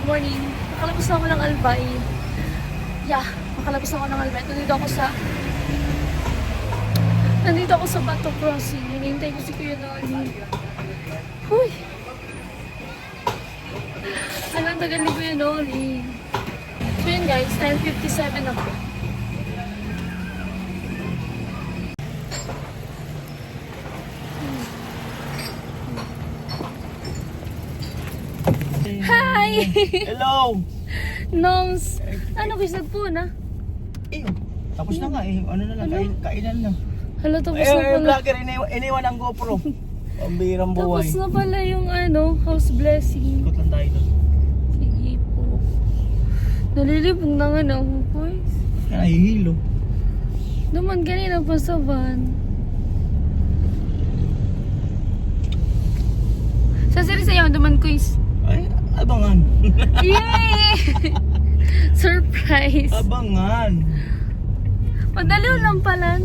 morning. Makalabas na ako ng Albay. Makalabas na ako ng Albay. Nandito ako sa Bato Crossing. Hinihintay ko si Kuya Noli. Huy! Alam, tagal ni Kuya Noli. So yun guys, 10:57 ako. Hi! Hello! Noms! Ano guys, nagpo na? Tapos na nga eh. Ano na lang, kainan na. Hala, tapos na pala. Vlogger, iniwan ang GoPro. Ang birang buhay. Tapos na pala yung house blessing. Ikot lang tayo doon. Sige po. Nalilibog na nga na ako, guys. Yan, nahihilo. Naman kanina pa sa van. Sa series sa'yo, naman quiz. Ay, abangan. Yay! Surprise! Abangan. Madali lang pala.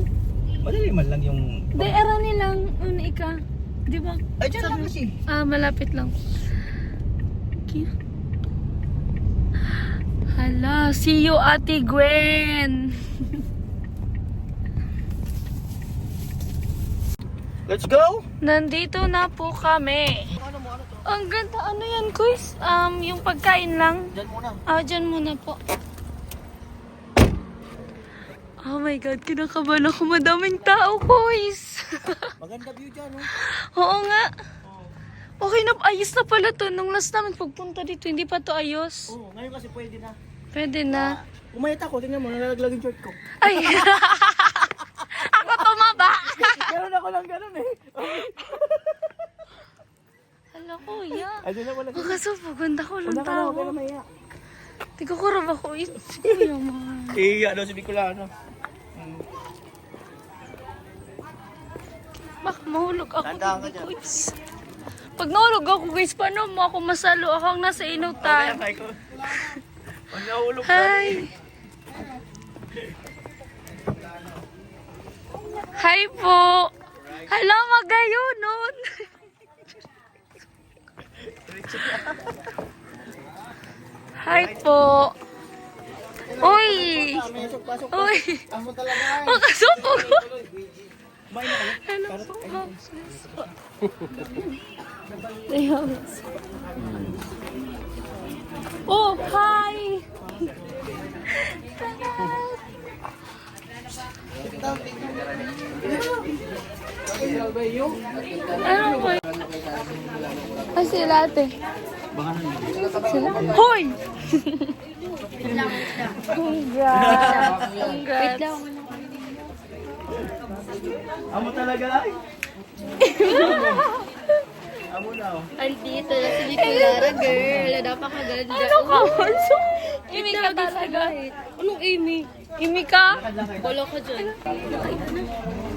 Madali man lang yung... Di, araw nilang ika. Di ba? Ay, dyan lang kasi. Malapit lang. Okay. Hala, see you, Ate Gwen! Let's go! Nandito na po kami. Ano mo, ano to? Ang ganda. Ano yan, Kuis? Yung pagkain lang. Dyan muna. Dyan muna po. Oh my God, kinakabahan ako. Madaming tao, Kuis. Maganda view dyan, no? Oo nga. Okay na, ayos na pala to. Nung last namin pagpunta dito, hindi pa to ayos. Oo, ngayon kasi pwede na. Pwede na. Umayat ako, tingnan mo, nalalaglag yung short ko. Ay! Ako tumaba! Ganun ako lang ganun eh. Hala, kuya. Ay, dyan ako lang. Kaso paganda ko lang Una ka na, tao. huwag ka na maya. Tiga ko rin ako. Kuya mo. Iya daw si Bicolano. Baka mahulog ako. Tandaan ka dyan. Kuis. Pag nahulog ako, guys, paano mo ako masalo? Ako ang nasa inutan. Okay, ko. Pag nahulog ka. Hi! Hi po! Hala, magayo nun! Hi po! Uy! Uy! Amo talaga. Makasupog ko! Kumain na kayo? Hello po, ma'am. Ayun. Oh, hi! Ano po? Ay, sila ate. Sila? Hoy! Congrats! Congrats! Amo talaga ay. Amo na oh. Andito na si Nicolara, girl. Napakaganda. Ano ka, Marso? Imi ka talaga. Anong Imi? Imi ka? Bolo ka dyan.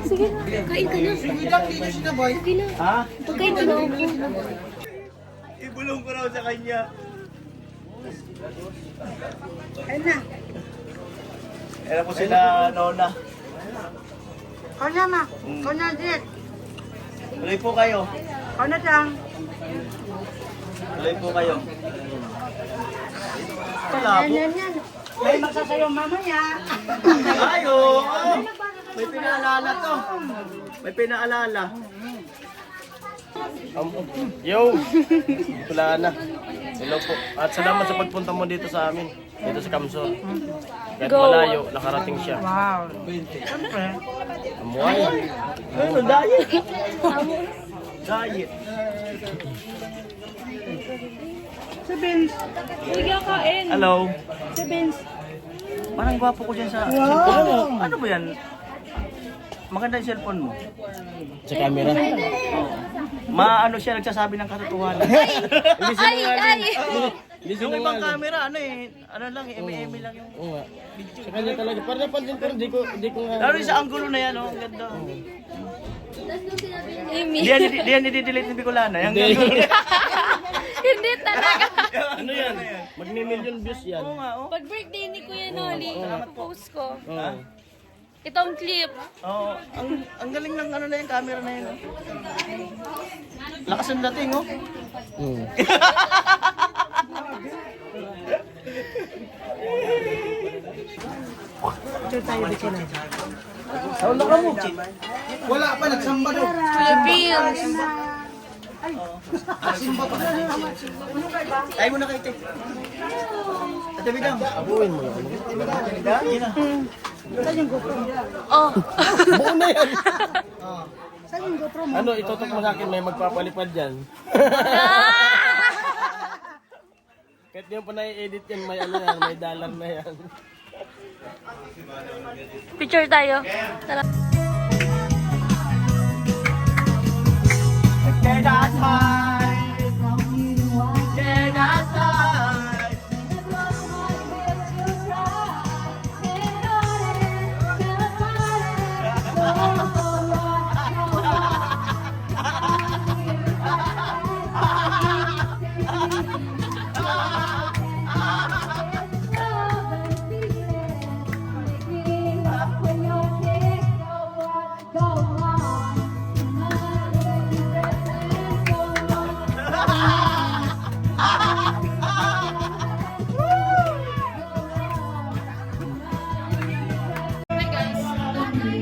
Sige na. Kain ka na. Sige na. Ha? Pagkain ka na ako. Ibulong ko raw sa kanya. Ayan po sila, Nona. Kanya ma, kanya dit. Tuloy po kayo. Kanya dyan. Tuloy po kayo. Malabo. Yan. May magsasayaw mamaya. Ayo! May pinaalala to. May pinaalala. Yo! Wala na. Hello po. At salamat sa pagpunta mo dito sa amin. Dito sa Kamsor. Kahit malayo, nakarating siya. Wow. Siyempre. Amuay. Ano, diet? Diet. Si Vince. Kuya, kain. Hello. Si Vince. Parang gwapo ko dyan sa cellphone. Ano ba yan? Maganda yung cellphone mo. Sa camera? Maano siya nagsasabi ng katotohanan. Yung ibang camera, ano lang, eme lang yung video. Sa kanya talaga. Para napansin pero di ko Lalo yung sa angulo na yan, oh, ang ganda. Imi. Di yan i-delete ni Bicolana. Yung angulo. Hindi talaga. ano yan? Magmi-million views yan. Oo nga, oh. Pag birthday ni Kuya Noli, post ko. Oo. Itong clip. Oo, ang galing ng ano na yung camera na yun, oh. Lakas ang dating, oh. Wala pa, nagsamba daw. Philippines. Simba pa. Tayo mo na kayo, te. Ate Bidang. Abuin mo lang. Oh. Buo na yan. Saan yung GoPro mo? Ano, itutok mo sa akin, may magpapalipad dyan. Kahit di mo pa na-edit yan, may ano yan, may dollar na yan. Picture tayo. Tara. Dare not hide. Dare not hide. Hi guys.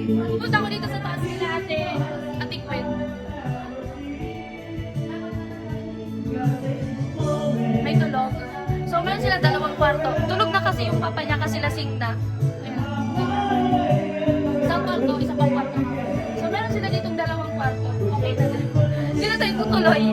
Pupunta ko dito sa taas nila Ate Gwen. May tulog. So meron sila dalawang kwarto. Tulog na kasi yung papa niya kasi lasing na. Isang kwarto, isa pang kwarto. So meron sila ditong dalawang kwarto. Okay na din. Hindi na tayo tutuloy.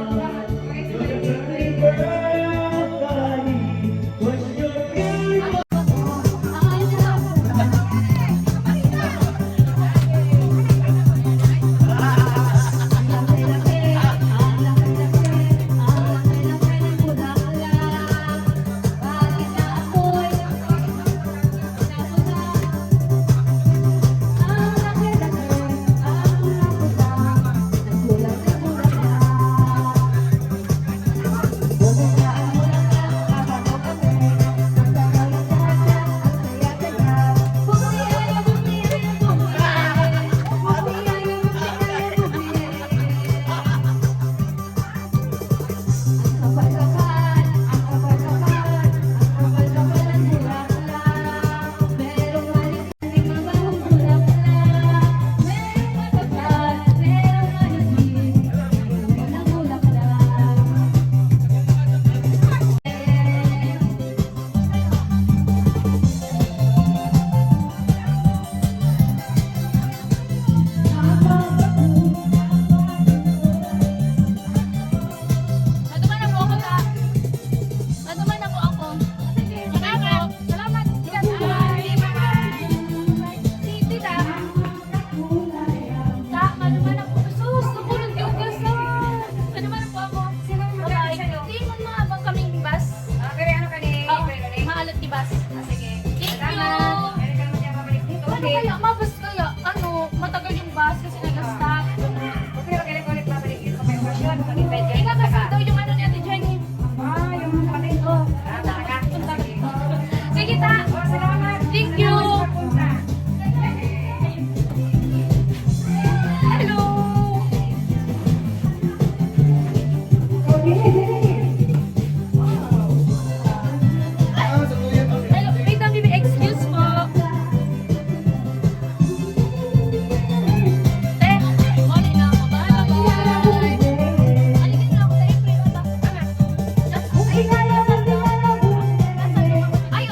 Ay,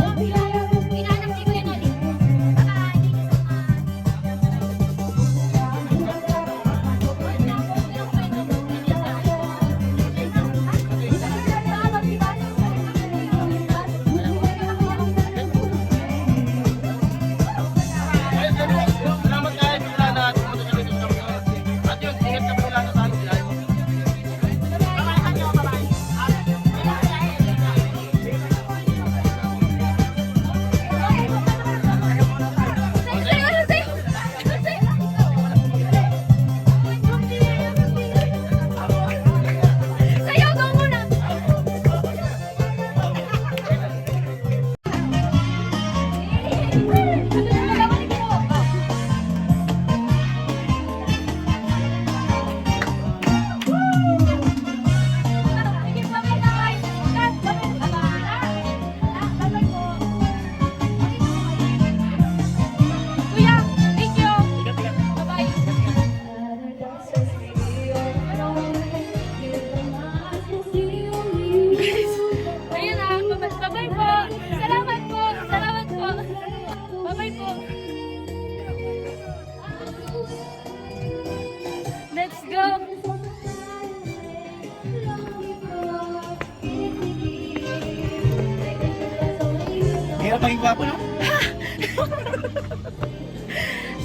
Hirap maging gwapo, no?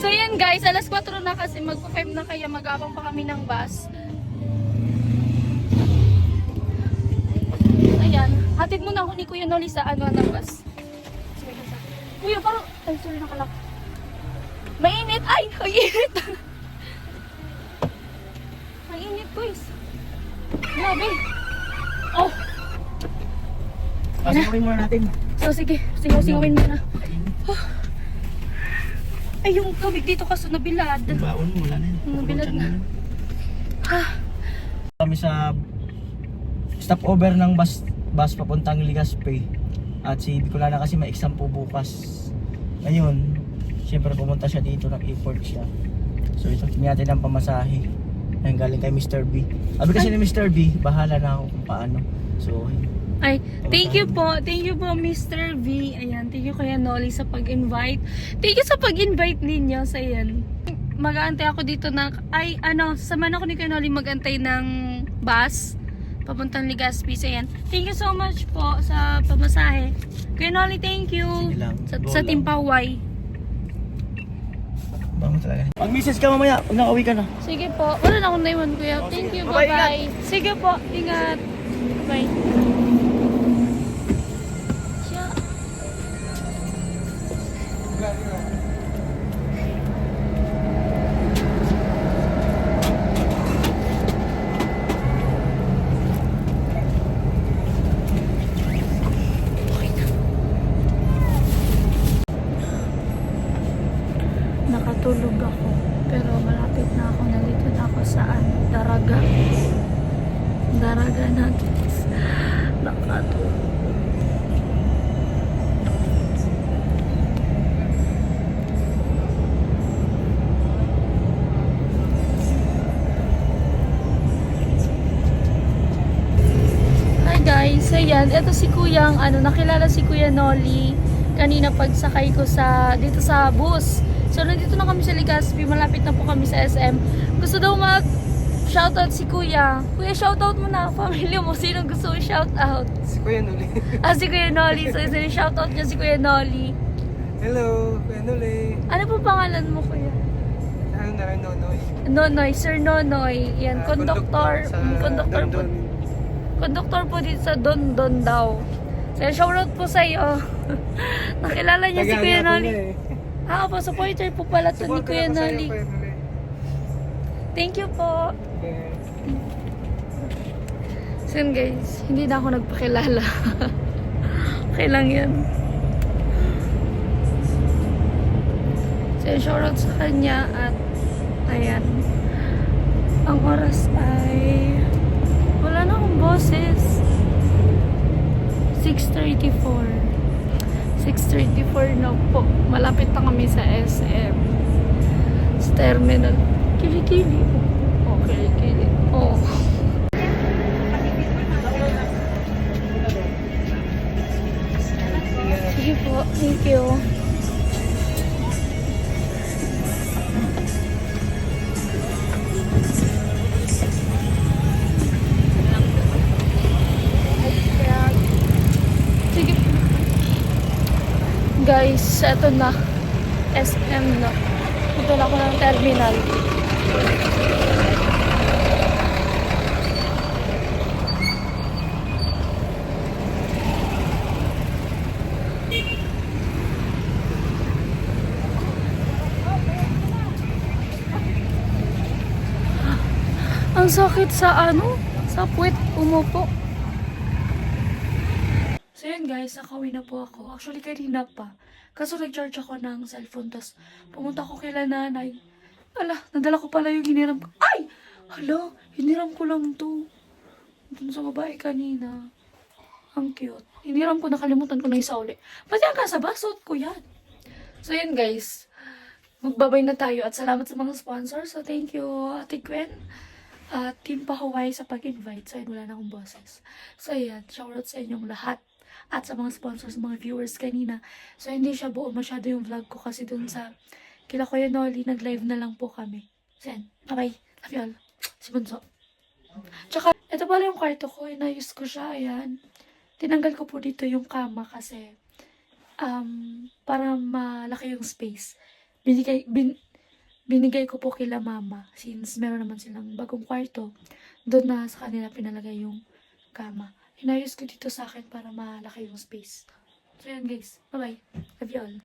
So yan guys, alas 4 na kasi magpa-5 na kaya mag-abang pa kami ng bus. Ayan, hatid muna ako ni Kuya Noli sa ano ng bus. Kuya, parang, ay sorry nakalak. Mainit, ay, ang init. Ang init guys. Grabe. Oh, Pasukin muna natin. so sige, singaw-singawin muna. Oh. Ay, yung tubig dito kaso nabilad. Yung baon mo, wala na yun. Nabilad na. Kami sa stopover ng bus papuntang Legazpi. At si Bicolana kasi may exam po bukas. Ngayon, siyempre pumunta siya dito, nag-airport siya. So ito, natin ang pamasahe. Ayun, galing kay Mr. B. Sabi kasi ni Mr. B, bahala na ako kung paano. So, Ay, thank you po. Thank you po, Mr. V. Ayan, thank you Kuya Noli sa pag-invite. Thank you sa pag-invite ninyo sa yan. Mag-aantay ako dito ng, sasamahan ako ni Kuya Noli mag-antay ng bus papuntang Legazpi. So yan. Thank you so much po sa pamasahe. Kuya Noli, thank you. Sige lang. Sa Team Paway. bango talaga. Mag-message ka mamaya, pag nakauwi ka na. Sige po. Wala na akong naiwan, Kuya. Thank you. Bye-bye, Bye-bye. Sige po. Ingat. Bye. Siya. Nakatulog ako. Pero malapit na ako. Nandito na ako saan? Daraga. Daraga na guys. Nakatulog. Hi guys, ayan, ito si Kuyang, nakilala si Kuya Noli kanina pagsakay ko dito sa bus. So, nandito na kami sa Legazpi, malapit na po kami sa SM. Gusto daw shoutout si Kuya. Kuya, shoutout mo na, pamilya mo, sino gusto mo shoutout? Si Kuya Nuli. Si Kuya Noli, so shoutout niya si Kuya Noli. Hello, Kuya Nuli. Ano po pangalan mo, Kuya? Ano na rin, Nonoy? Nonoy, Sir Nonoy. Yan, conductor. Conductor po. Conductor po dito sa Don daw. So, shoutout po sa iyo. Nakilala niya si Kuya Noli. Ako po, supporter po pala to ni Kuya Noli. Thank you po. So yun guys, hindi na ako nagpakilala. Okay lang yan. So yun, shoutout sa kanya at ayan. Ang oras ay wala na akong boses. 6:34 na po. Malapit na kami sa SM. Sa terminal. Kilikili. Oh, kilikili. Oh. Sige po. Thank you. Sige po. Guys, eto na. SM na. Ito na ako ng terminal. Ang sakit sa sa puwet, umupo. So yun guys, nakauwi na po ako. Actually kanina pa. Kaso nag-charge ako ng cellphone. Tapos pumunta ko kay nanay. Ala, nadala ko pala yung hiniram ko. Ay! Hala, hiniram ko lang to. Dun sa babae kanina. Ang cute. Hiniram ko, nakalimutan ko na isa uli. Ba't yan ka sa basot ko yan? So yun guys, magbabay na tayo. At salamat sa mga sponsors. So thank you, Ate Gwen. Team Pahaway sa pag-invite. So, yun, wala na akong boses. So, ayan, shoutout sa inyong lahat. At sa mga sponsors, mga viewers kanina. So, hindi siya buo masyado yung vlog ko kasi dun sa kila Kuya Noli, nag-live na lang po kami. So, yan. Bye-bye. Love you all. Si Bunso. Tsaka, ito pala yung kwarto ko. Inayos ko siya. Ayan. Tinanggal ko po dito yung kama kasi para malaki yung space, binigay ko po kila mama since meron naman silang bagong kwarto. Doon na sa kanila pinalagay yung kama. Hinayos ko dito sa akin para malaki yung space. So yan guys, bye bye. Love you all.